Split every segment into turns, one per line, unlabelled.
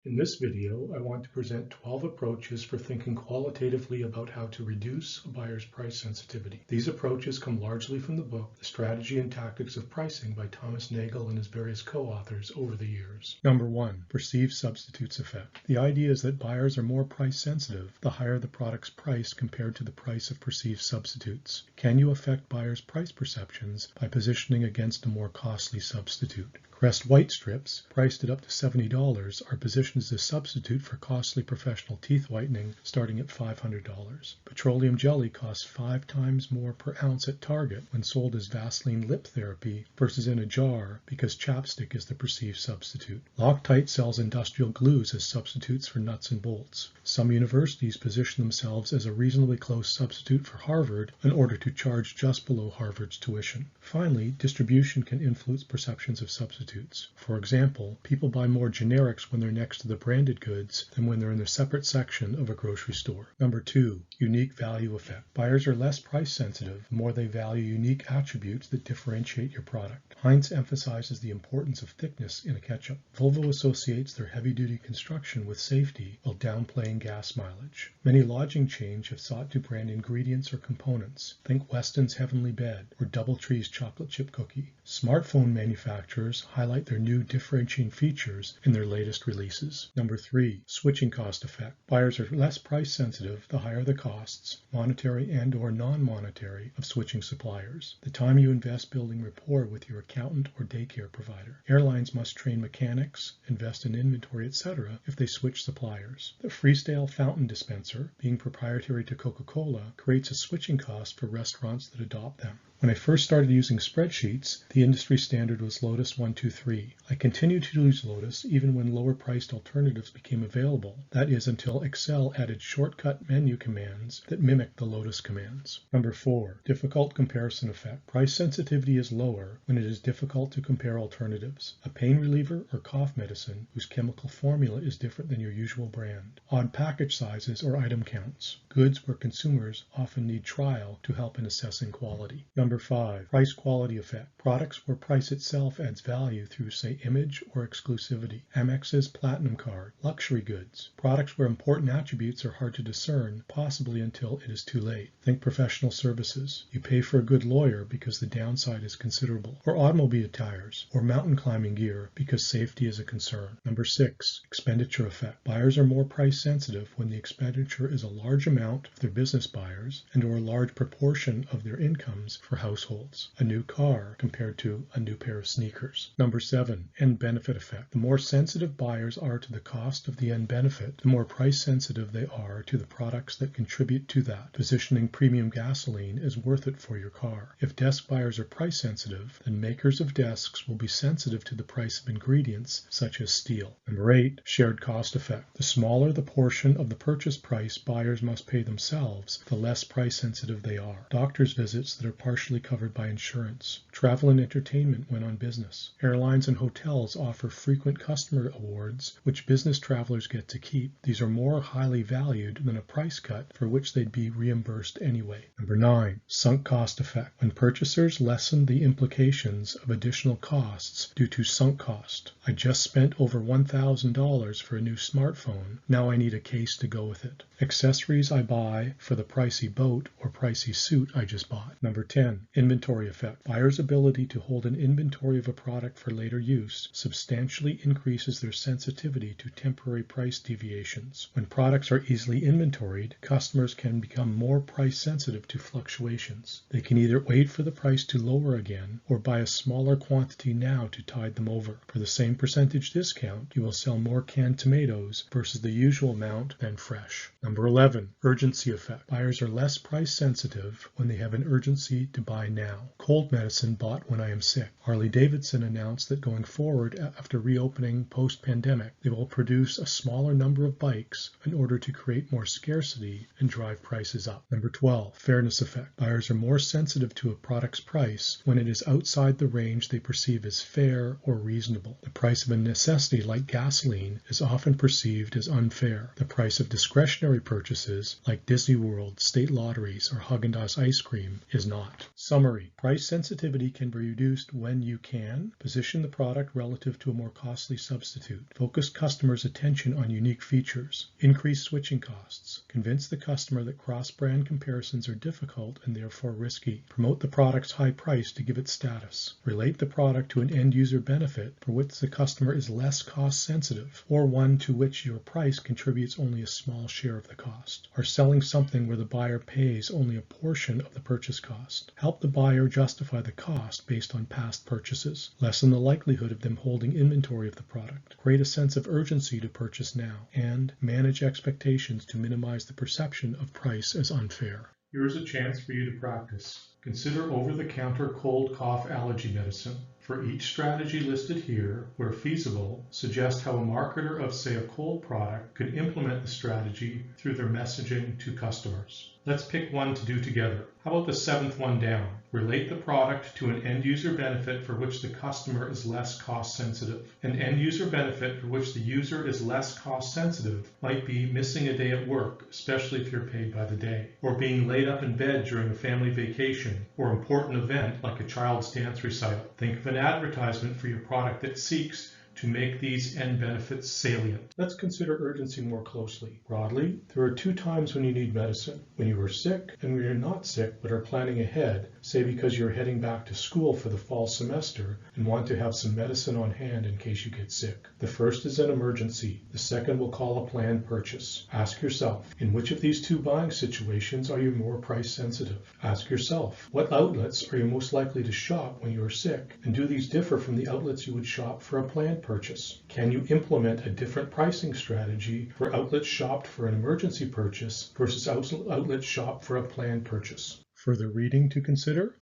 In this video, I want to present 12 approaches for thinking qualitatively about how to reduce a buyer's price sensitivity. These approaches come largely from the book, The Strategy and Tactics of Pricing by Thomas Nagel and his various co-authors over the years. Number 1, Perceived Substitutes Effect. The idea is that buyers are more price sensitive the higher the product's price compared to the price of perceived substitutes. Can you affect buyers' price perceptions by positioning against a more costly substitute? Crest white strips, priced at up to $70, are positioned as a substitute for costly professional teeth whitening starting at $500. Petroleum jelly costs 5 times more per ounce at Target when sold as Vaseline lip therapy versus in a jar because chapstick is the perceived substitute. Loctite sells industrial glues as substitutes for nuts and bolts. Some universities position themselves as a reasonably close substitute for Harvard in order to charge just below Harvard's tuition. Finally, distribution can influence perceptions of substitutes. For example, people buy more generics when they're next to the branded goods than when they're in a separate section of a grocery store. Number 2, Unique Value Effect. Buyers are less price sensitive the more they value unique attributes that differentiate your product. Heinz emphasizes the importance of thickness in a ketchup. Volvo associates their heavy-duty construction with safety while downplaying gas mileage. Many lodging chains have sought to brand ingredients or components. Think Weston's Heavenly Bed or Doubletree's chocolate chip cookie. Smartphone manufacturers highlight their new differentiating features in their latest releases. Number 3, Switching Cost Effect. Buyers are less price sensitive the higher the costs, monetary and or non-monetary, of switching suppliers. The time you invest building rapport with your accountant or daycare provider. Airlines must train mechanics, invest in inventory, etc. if they switch suppliers. The Freestyle fountain dispenser, being proprietary to Coca-Cola, creates a switching cost for restaurants that adopt them. When I first started using spreadsheets, the industry standard was Lotus 123. I continued to use Lotus even when lower-priced alternatives became available. That is, until Excel added shortcut menu commands that mimic the Lotus commands. Number 4, Difficult Comparison Effect. Price sensitivity is lower when it is difficult to compare alternatives. A pain reliever or cough medicine whose chemical formula is different than your usual brand. Odd package sizes or item counts. Goods where consumers often need trial to help in assessing quality. Number 5, Price Quality Effect. Products where price itself adds value through, say, image or exclusivity. Amex's Platinum Card. Luxury goods. Products where important attributes are hard to discern, possibly until it is too late. Think professional services. You pay for a good lawyer because the downside is considerable. Or automobile tires. Or mountain climbing gear because safety is a concern. Number 6, Expenditure Effect. Buyers are more price sensitive when the expenditure is a large amount for their business buyers and or a large proportion of their incomes for households. A new car compared to a new pair of sneakers. Number 7, End Benefit Effect. The more sensitive buyers are to the cost of the end benefit, the more price sensitive they are to the products that contribute to that. Positioning premium gasoline is worth it for your car. If desk buyers are price sensitive, then makers of desks will be sensitive to the price of ingredients such as steel. Number 8, Shared Cost Effect. The smaller the portion of the purchase price buyers must pay themselves, the less price sensitive they are. Doctor's visits that are partially covered by insurance. Travel and entertainment when on business. Airlines and hotels offer frequent customer awards, which business travelers get to keep. These are more highly valued than a price cut for which they'd be reimbursed anyway. Number 9, Sunk Cost Effect. When purchasers lessen the implications of additional costs due to sunk cost. I just spent over $1,000 for a new smartphone. Now I need a case to go with it. Accessories I buy for the pricey boat or pricey suit I just bought. Number 10, Inventory Effect. Buyers' ability to hold an inventory of a product for later use substantially increases their sensitivity to temporary price deviations. When products are easily inventoried, customers can become more price sensitive to fluctuations. They can either wait for the price to lower again or buy a smaller quantity now to tide them over. For the same percentage discount, you will sell more canned tomatoes versus the usual amount than fresh. Number 11, Urgency Effect. Buyers are less price sensitive when they have an urgency to buy now. Cold medicine bought when I am sick. Harley-Davidson announced that going forward after reopening post-pandemic, they will produce a smaller number of bikes in order to create more scarcity and drive prices up. Number 12, Fairness Effect. Buyers are more sensitive to a product's price when it is outside the range they perceive as fair or reasonable. The price of a necessity like gasoline is often perceived as unfair. The price of discretionary purchases like Disney World, state lotteries, or Haagen-Dazs ice cream is not. Summary. Price sensitivity can be reduced when you can position the product relative to a more costly substitute, focus customers' attention on unique features, increase switching costs, convince the customer that cross-brand comparisons are difficult and therefore risky, promote the product's high price to give it status, relate the product to an end-user benefit for which the customer is less cost-sensitive, or one to which your price contributes only a small share of the cost, or selling something where the buyer pays only a portion of the purchase cost. Help the buyer justify the cost based on past purchases. Lessen the likelihood of them holding inventory of the product. Create a sense of urgency to purchase now. And manage expectations to minimize the perception of price as unfair. Here is a chance for you to practice. Consider over-the-counter cold cough allergy medicine. For each strategy listed here, where feasible, suggest how a marketer of, say, a cold product could implement the strategy through their messaging to customers. Let's pick one to do together. How about the seventh one down? Relate the product to an end-user benefit for which the customer is less cost-sensitive. An end-user benefit for which the user is less cost-sensitive might be missing a day at work, especially if you're paid by the day, or being laid up in bed during a family vacation, or important event like a child's dance recital. Think of an advertisement for your product that seeks to make these end benefits salient. Let's consider urgency more closely. Broadly, there are two times when you need medicine: when you are sick and when you're not sick but are planning ahead, say because you're heading back to school for the fall semester and want to have some medicine on hand in case you get sick. The first is an emergency. The second we'll call a planned purchase. Ask yourself, in which of these two buying situations are you more price sensitive? Ask yourself, what outlets are you most likely to shop when you are sick? And do these differ from the outlets you would shop for a planned purchase? Can you implement a different pricing strategy for outlets shopped for an emergency purchase versus outlets shopped for a planned purchase? Further reading to consider?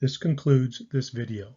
This concludes this video.